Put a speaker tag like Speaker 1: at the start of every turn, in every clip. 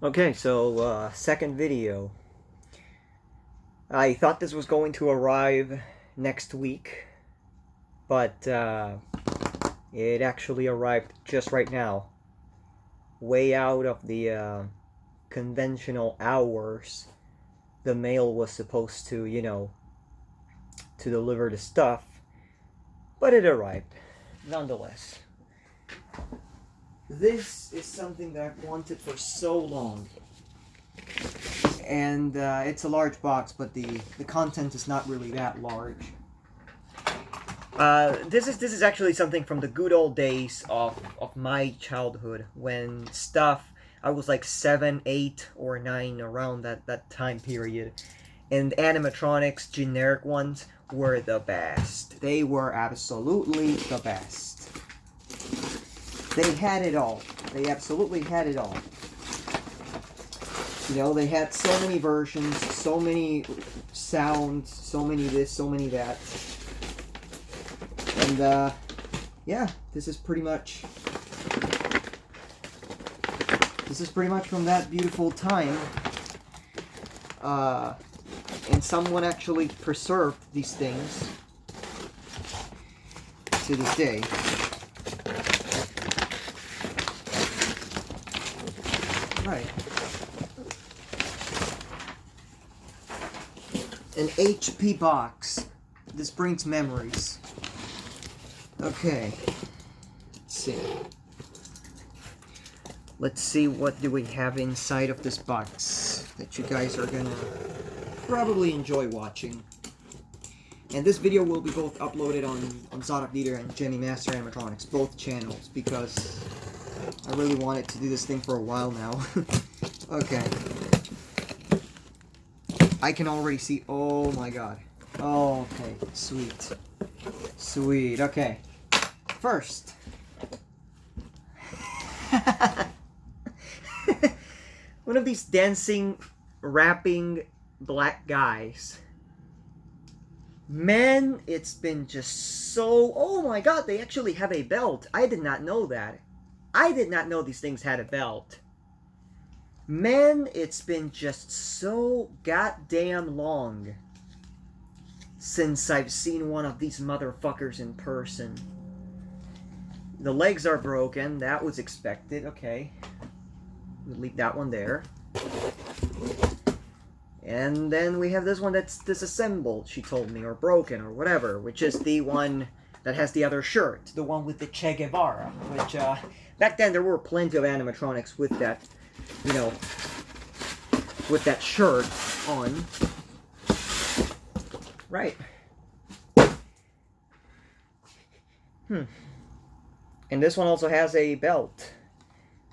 Speaker 1: Okay, so second video. I thought this was going to arrive next week, but it actually arrived just right now. Way out of the conventional hours the mail was supposed to, to deliver the stuff, but it arrived nonetheless. This is something that I've wanted for so long. And it's a large box, but the content is not really that large. This is actually something from the good old days of my childhood when stuff I was like 7, 8, or 9 around that time period, and animatronics, generic ones, were the best. They were absolutely the best. They had it all. They absolutely had it all. You know, they had so many versions, so many sounds, so many this, so many that. And, yeah, this is pretty much from that beautiful time. And someone actually preserved these things to this day. Right. An HP box. This brings memories. Okay. Let's see what do we have inside of this box that you guys are gonna probably enjoy watching. And this video will be both uploaded on Zodoc Leader and Jenny Master Animatronics, both channels, because I really wanted to do this thing for a while now. Okay. I can already see, oh my god. Oh, okay, sweet. Sweet, okay. First. One of these dancing, rapping black guys. Man, it's been just so... Oh my god, they actually have a belt. I did not know that. I did not know these things had a belt. Man, it's been just so goddamn long since I've seen one of these motherfuckers in person. The legs are broken. That was expected. Okay. We'll leave that one there. And then we have this one that's disassembled, she told me, or broken, or whatever, which is the one that has the other shirt. The one with the Che Guevara, which, back then there were plenty of animatronics with that, you know, with that shirt on. Right. And this one also has a belt.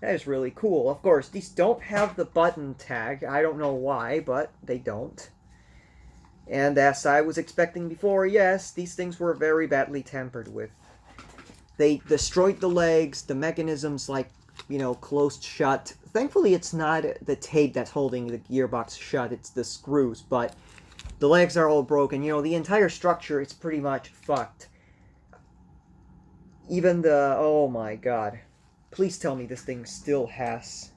Speaker 1: That is really cool. Of course, these don't have the button tag. I don't know why, but they don't. And as I was expecting before, yes, these things were very badly tampered with. They destroyed the legs, the mechanisms, like, you know, closed shut. Thankfully, it's not the tape that's holding the gearbox shut, it's the screws, but the legs are all broken. You know, the entire structure is pretty much fucked. Even the... Oh my god. Please tell me this thing still has...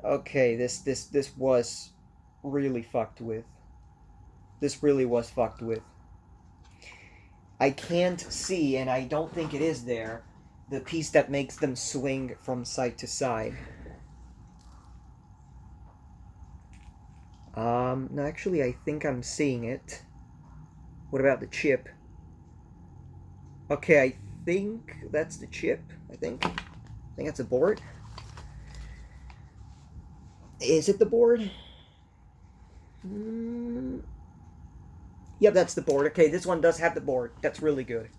Speaker 1: Okay, this was really fucked with. This really was fucked with. I can't see, and I don't think it is there, the piece that makes them swing from side to side. No, actually, I think I'm seeing it. What about the chip? Okay, I think that's the chip. I think that's a board. Is it the board? Yep, that's the board. Okay, this one does have the board. That's really good.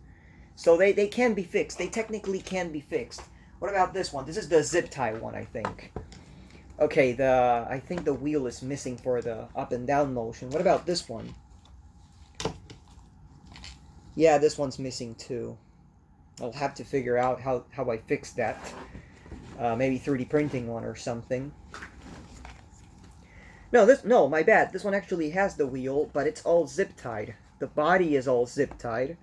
Speaker 1: So they can be fixed. They technically can be fixed. What about this one? This is the zip tie one, I think. Okay, I think the wheel is missing for the up and down motion. What about this one? Yeah, this one's missing too. I'll have to figure out how I fix that. Maybe 3D printing one or something. No, my bad. This one actually has the wheel, but it's all zip-tied. The body is all zip-tied.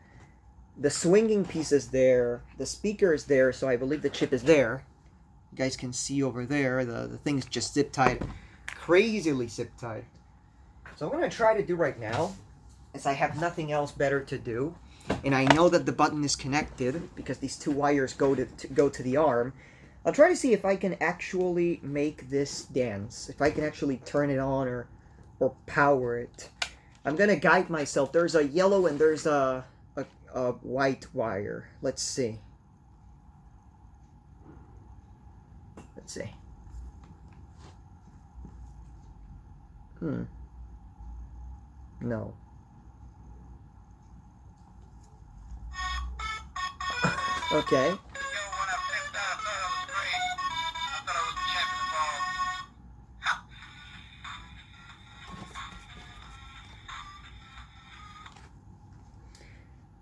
Speaker 1: The swinging piece is there. The speaker is there, so I believe the chip is there. You guys can see over there, the thing's just zip-tied. Crazily zip-tied. So what I'm going to try to do right now, is I have nothing else better to do, and I know that the button is connected, because these two wires go to the arm. I'll try to see if I can actually make this dance. If I can actually turn it on or power it. I'm going to guide myself. There's a yellow and there's a white wire. Let's see. Let's see. No. Okay.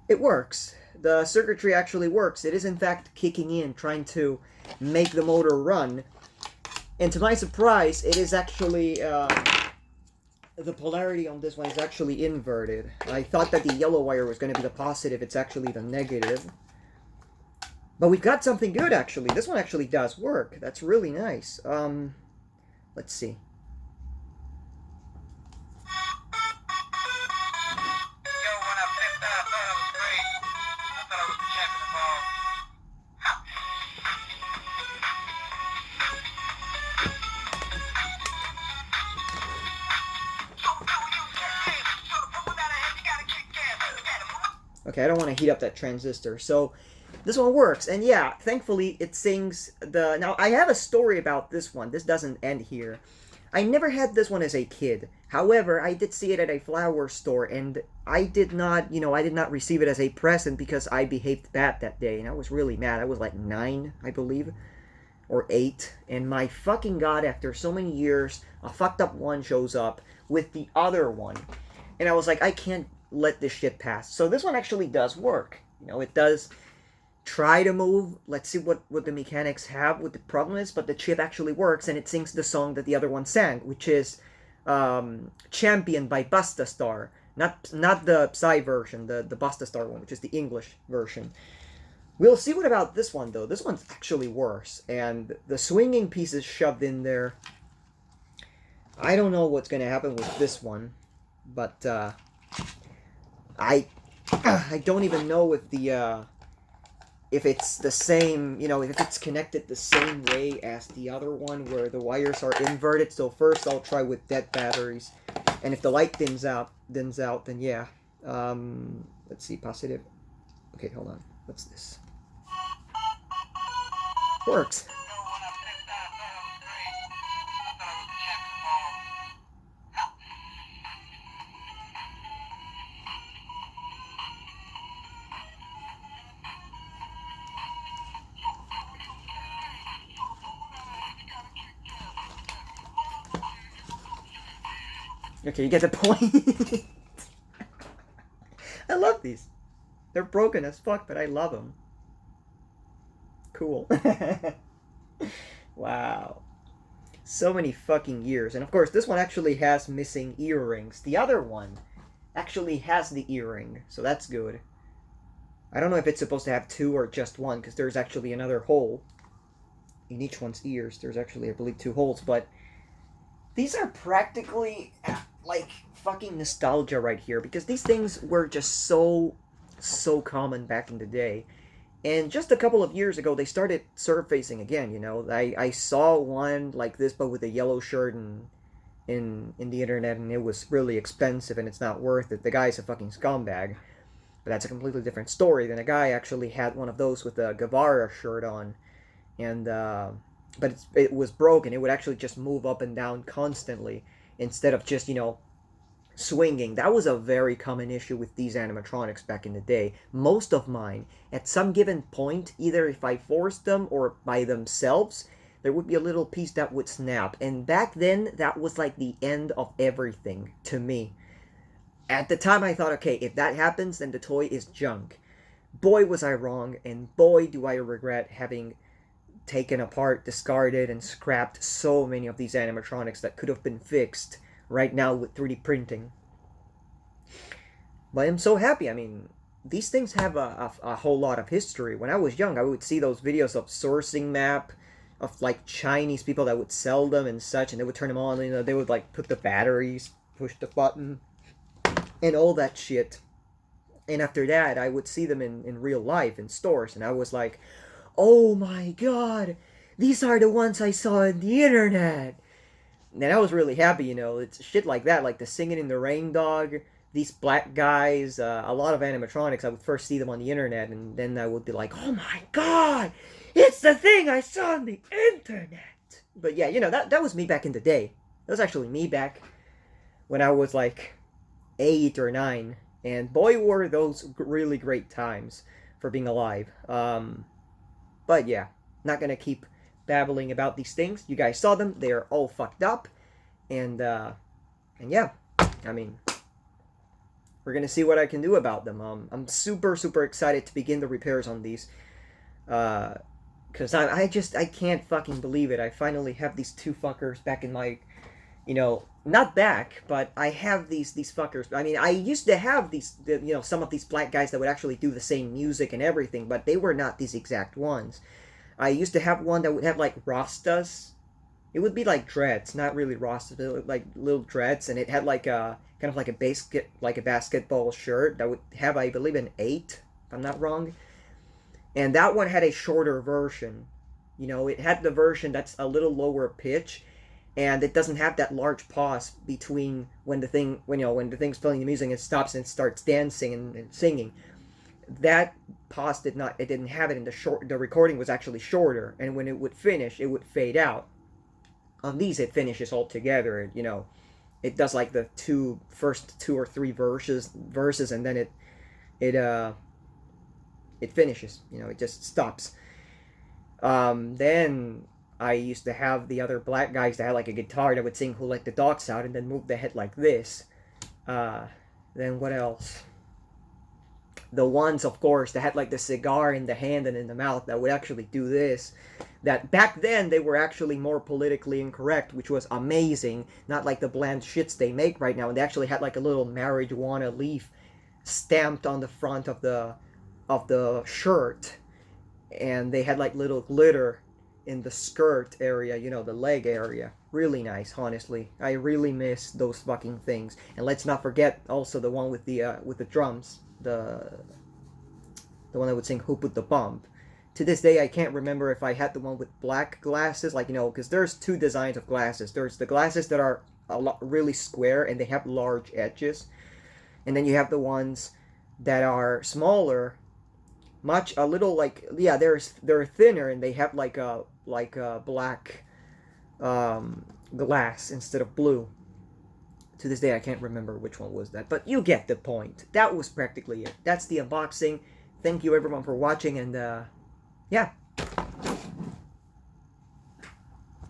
Speaker 1: It works. The circuitry actually works. It is in fact kicking in, trying to make the motor run. And to my surprise, it is actually, the polarity on this one is actually inverted. I thought that the yellow wire was going to be the positive. It's actually the negative. But we've got something good, actually. This one actually does work. That's really nice. Let's see. Okay, I don't want to heat up that transistor. So, this one works. And yeah, thankfully, it sings the... Now, I have a story about this one. This doesn't end here. I never had this one as a kid. However, I did see it at a flower store, and I did not, I did not receive it as a present because I behaved bad that day, and I was really mad. I was like 9, I believe, or 8, and my fucking god, after so many years, a fucked up one shows up with the other one, and I was like, I can't let this shit pass. So this one actually does work. It does try to move. Let's see what the mechanics have, what the problem is, but the chip actually works, and it sings the song that the other one sang, which is Champion by Busta Star. Not the Psy version, the Busta Star one, which is the English version. We'll see what about this one, though. This one's actually worse, and the swinging piece is shoved in there. I don't know what's going to happen with this one, but I don't even know if it's the same, if it's connected the same way as the other one where the wires are inverted. So first I'll try with dead batteries, and if the light dims out, then yeah. Let's see, positive. Okay, hold on. What's this? Works. Okay, you get the point. I love these. They're broken as fuck, but I love them. Cool. Wow. So many fucking years. And of course, this one actually has missing earrings. The other one actually has the earring, so that's good. I don't know if it's supposed to have 2 or just 1, because there's actually another hole in each one's ears. There's actually, I believe, 2 holes, but these are practically like fucking nostalgia right here, because these things were just so common back in the day. And just a couple of years ago, they started surfacing again, I saw one like this, but with a yellow shirt and in the internet, and it was really expensive, and it's not worth it. The guy's a fucking scumbag. But that's a completely different story. Then a guy actually had one of those with a Guevara shirt on, and but it was broken. It would actually just move up and down constantly instead of just, swinging. That was a very common issue with these animatronics back in the day. Most of mine, at some given point, either if I forced them or by themselves, there would be a little piece that would snap. And back then, that was like the end of everything to me. At the time, I thought, okay, if that happens, then the toy is junk. Boy, was I wrong, and boy, do I regret having taken apart, discarded, and scrapped so many of these animatronics that could have been fixed right now with 3D printing. But I'm so happy. I mean, these things have a whole lot of history. When I was young, I would see those videos of Sourcing Map, of like Chinese people that would sell them and such, and they would turn them on. You know, they would like put the batteries, push the button, and all that shit. And after that, I would see them in real life in stores, and I was like, oh my god, these are the ones I saw on the internet. And I was really happy, you know. It's shit like that, like the Singing in the Rain dog, these black guys, a lot of animatronics. I would first see them on the internet, and then I would be like, oh my god, it's the thing I saw on the internet. But yeah, you know, that was me back in the day. That was actually me back when I was like 8 or 9. And boy, were those really great times for being alive. But yeah, not gonna keep babbling about these things. You guys saw them; they are all fucked up, and yeah, I mean, we're gonna see what I can do about them. I'm super excited to begin the repairs on these, because I can't fucking believe it. I finally have these two fuckers back in my, you know, not back, but I have these fuckers. I mean, I used to have these, you know, some of these black guys that would actually do the same music and everything, but they were not these exact ones. I used to have one that would have like rastas. It would be like dreads, not really rastas, but like little dreads, and it had like a kind of like a basketball shirt that would have, I believe, an 8, if I'm not wrong. And that one had a shorter version. You know, it had the version that's a little lower pitch, and it doesn't have that large pause between when the thing's playing the music and it stops and starts dancing and singing. That pause didn't have it in the recording was actually shorter, and when it would finish, it would fade out. On these, it finishes all together. You know, it does like the first 2 or 3 verses, and then it finishes. You know, it just stops. Then I used to have the other black guys that had like a guitar that would sing "Who Let the Dogs Out" and then move the head like this. Then what else? The ones, of course, that had like the cigar in the hand and in the mouth that would actually do this. That back then they were actually more politically incorrect, which was amazing. Not like the bland shits they make right now. And they actually had like a little marijuana leaf stamped on the front of the shirt, and they had like little glitter in the skirt area, you know, the leg area. Really nice, honestly. I really miss those fucking things. And let's not forget also the one with the drums. The one that would sing "Who Put the Bomb." To this day, I can't remember if I had the one with black glasses, like, you know, because there's 2 designs of glasses. There's the glasses that are really square and they have large edges, and then you have the ones that are smaller, a little like, yeah, they're thinner and they have like a black glass instead of blue. To this day, I can't remember which one was that, but you get the point. That was practically it. That's the unboxing. Thank you everyone for watching, and yeah.